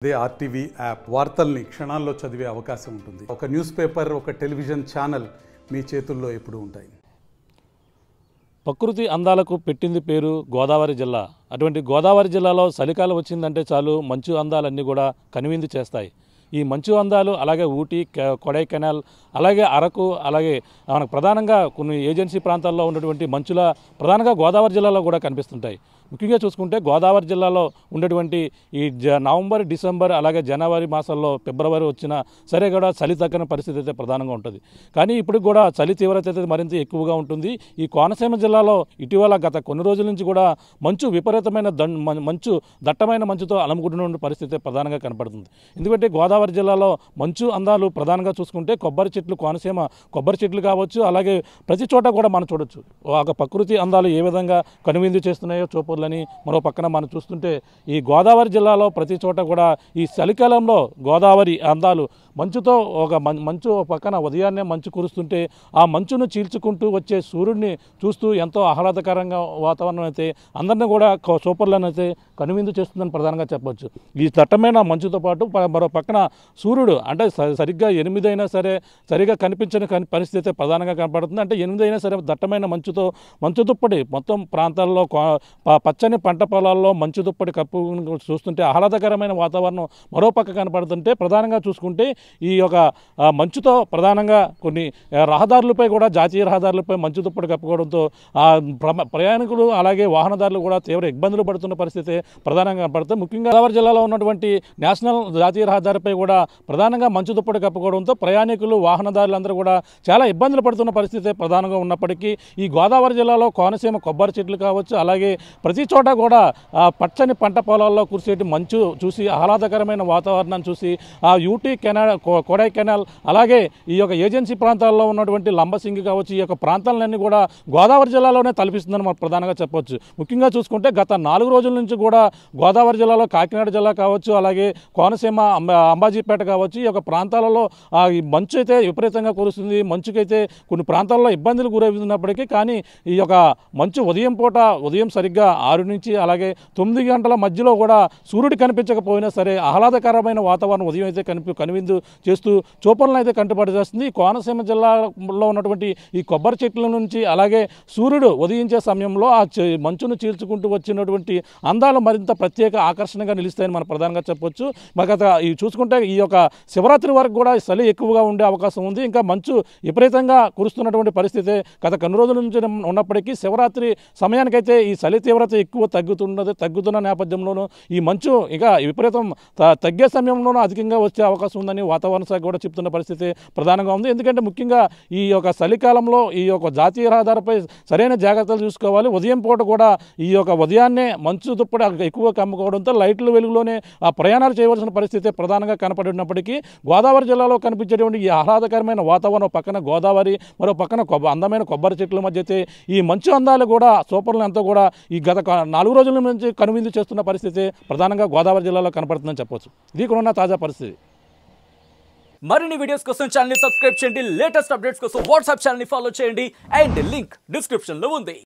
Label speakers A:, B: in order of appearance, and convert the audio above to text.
A: అదే RTV app వార్తల్ని క్షణాల్లో చదివే అవకాశం ఉంటుంది. ఒక న్యూస్ పేపర్, ఒక టెలివిజన్ ఛానల్ మీ చేతుల్లో ఎప్పుడూ ఉంటాయి.
B: ప్రకృతి అందాలకు పెట్టింది పేరు గోదావరి జిల్లా. అటువంటి గోదావరి జిల్లాలో చలికాలం వచ్చిందంటే చాలు మంచు అందాలన్నీ కూడా కనువిందు చేస్తాయి. ఈ మంచు అందాలు అలాగే ఊటీ, కొడైకెనాల్, అలాగే అరకు, అలాగే మనకు ప్రధానంగా కొన్ని ఏజెన్సీ ప్రాంతాల్లో ఉన్నటువంటి మంచుల ప్రధానంగా గోదావరి జిల్లాలో కూడా కనిపిస్తుంటాయి. ముఖ్యంగా చూసుకుంటే గోదావరి జిల్లాలో ఉన్నటువంటి ఈ నవంబర్, డిసెంబర్, అలాగే జనవరి మాసాల్లో ఫిబ్రవరి వచ్చినా సరే కూడా చలి తగ్గని పరిస్థితి అయితే ప్రధానంగా ఉంటుంది. కానీ ఇప్పుడు కూడా చలి తీవ్రత అయితే మరింత ఎక్కువగా ఉంటుంది. ఈ కోనసీమ జిల్లాలో ఇటీవల గత కొన్ని రోజుల నుంచి కూడా మంచు విపరీతమైన మంచు దట్టమైన మంచుతో అలముకుంటున్న పరిస్థితి ప్రధానంగా కనపడుతుంది. ఎందుకంటే గోదావరి జిల్లాలో మంచు అందాలు ప్రధానంగా చూసుకుంటే కొబ్బరి చెట్లు, కోనసీమ కొబ్బరి చెట్లు కావచ్చు, అలాగే ప్రతి చోట కూడా మనం చూడొచ్చు ఒక ప్రకృతి అందాలు ఏ విధంగా కనువిందు చేస్తున్నాయో చూపు ని మరో పక్కన మనం చూస్తుంటే ఈ గోదావరి జిల్లాలో ప్రతి చోట కూడా ఈ చలికాలంలో గోదావరి అందాలు మంచుతో మంచు పక్కన ఉదయాన్నే మంచు కురుస్తుంటే ఆ మంచును చీల్చుకుంటూ వచ్చే సూర్యుడిని చూస్తూ ఎంతో ఆహ్లాదకరంగా వాతావరణం అయితే అందరినీ కూడా సూపర్లను అయితే కనువిందు చేస్తుందని ప్రధానంగా చెప్పవచ్చు. ఈ దట్టమైన మంచుతో పాటు మరో పక్కన సూర్యుడు అంటే సరిగ్గా 8 అయినా సరే సరిగ్గా కనిపించని పరిస్థితి ప్రధానంగా కనపడుతుంది. అంటే 8 అయినా సరే దట్టమైన మంచు దుప్పటి మొత్తం ప్రాంతాల్లో పచ్చని పంట పొలాల్లో మంచు దుప్పటి కప్పు చూస్తుంటే ఆహ్లాదకరమైన వాతావరణం మరోపక్క కనపడుతుంటే ప్రధానంగా చూసుకుంటే ఈ యొక్క మంచుతో ప్రధానంగా కొన్ని రహదారులపై కూడా జాతీయ రహదారులపై మంచు దుప్పటి కప్పుకోవడంతో ప్రయాణికులు అలాగే వాహనదారులు కూడా తీవ్ర ఇబ్బందులు పడుతున్న పరిస్థితి ప్రధానంగా కనపడుతుంది. ముఖ్యంగా గోదావరి జిల్లాలో ఉన్నటువంటి నేషనల్ జాతీయ రహదారిపై కూడా ప్రధానంగా మంచు దుప్పటి కప్పుకోవడంతో ప్రయాణికులు వాహనదారులందరూ కూడా చాలా ఇబ్బందులు పడుతున్న పరిస్థితి ప్రధానంగా ఉన్నప్పటికీ ఈ గోదావరి జిల్లాలో కోనసీమ కొబ్బరి చెట్లు కావచ్చు, అలాగే ప్రతి చోట కూడా పచ్చని పంట పొలాల్లో కురిసేటి మంచు చూసి ఆహ్లాదకరమైన వాతావరణాన్ని చూసి ఆ యూటీ కొడైకెనాల్ అలాగే ఈ యొక్క ఏజెన్సీ ప్రాంతాల్లో ఉన్నటువంటి లంబసింగి కావచ్చు, ఈ యొక్క ప్రాంతాలన్నీ కూడా గోదావరి జిల్లాలోనే తలపిస్తుందని మనం ప్రధానంగా చెప్పవచ్చు. ముఖ్యంగా చూసుకుంటే గత 4 రోజుల నుంచి కూడా గోదావరి జిల్లాలో కాకినాడ జిల్లా కావచ్చు, అలాగే కోనసీమ అంబాజీపేట కావచ్చు, ఈ యొక్క ప్రాంతాలలో ఈ మంచు అయితే విపరీతంగా కురుస్తుంది. మంచుకైతే కొన్ని ప్రాంతాల్లో ఇబ్బందులు గురవుతున్నప్పటికీ కానీ ఈ యొక్క మంచు ఉదయం సరిగ్గా 6 నుంచి అలాగే 9 గంటల మధ్యలో కూడా సూర్యుడు కనిపించకపోయినా సరే ఆహ్లాదకరమైన వాతావరణం ఉదయం అయితే కనువిందు చేస్తూ చూపలను అయితే కంటుబడి చేస్తుంది. కోనసీమ జిల్లాలో ఉన్నటువంటి ఈ కొబ్బరి చెట్ల నుంచి అలాగే సూర్యుడు ఉదయించే సమయంలో ఆ మంచును చీల్చుకుంటూ వచ్చినటువంటి అందాలు మరింత ప్రత్యేక ఆకర్షణగా నిలుస్తాయని మనం ప్రధానంగా చెప్పొచ్చు. మరి ఈ చూసుకుంటే ఈ యొక్క శివరాత్రి వరకు కూడా చలి ఎక్కువగా ఉండే అవకాశం ఉంది. ఇంకా మంచు విపరీతంగా కురుస్తున్నటువంటి పరిస్థితి గత కొన్ని రోజుల నుంచి ఉన్నప్పటికీ శివరాత్రి సమయానికైతే ఈ చలి తీవ్రత ఎక్కువ తగ్గుతున్న నేపథ్యంలోనూ ఈ మంచు ఇంకా విపరీతం తగ్గే సమయంలోనూ అధికంగా వచ్చే అవకాశం ఉందని వాతావరణ శాఖ కూడా చెప్తున్న పరిస్థితి ప్రధానంగా ఉంది. ఎందుకంటే ముఖ్యంగా ఈ యొక్క చలికాలంలో ఈ యొక్క జాతీయ రహదారిపై సరైన జాగ్రత్తలు చూసుకోవాలి. ఉదయం పూట కూడా ఈ యొక్క ఉదయాన్నే మంచు దుప్పటి ఎక్కువ కమ్ముకోవడంతో లైట్ల వెలుగులోనే ప్రయాణాలు చేయవలసిన పరిస్థితి ప్రధానంగా కనపడినప్పటికీ గోదావరి జిల్లాలో కనిపించేటువంటి ఈ ఆహ్లాదకరమైన వాతావరణం పక్కన గోదావరి మరో పక్కన అందమైన కొబ్బరి చెట్ల మధ్య అయితే ఈ మంచు అందాలు కూడా సూపర్లు ఎంతో కూడా ఈ గత 4 రోజుల నుంచి కనువిందు చేస్తున్న పరిస్థితి ప్రధానంగా గోదావరి జిల్లాలో కనపడుతుందని చెప్పొచ్చు. ఇది కూడా ఉన్న తాజా పరిస్థితి.
C: మరిన్ని వీడియోస్ కోసం ఛానల్ ని సబ్స్క్రైబ్ చేయండి. లేటెస్ట్ అప్డేట్స్ కోసం వాట్సాప్ ఛానల్ ని ఫాలో చేయండి. అండ్ లింక్ డిస్క్రిప్షన్ లో ఉంది.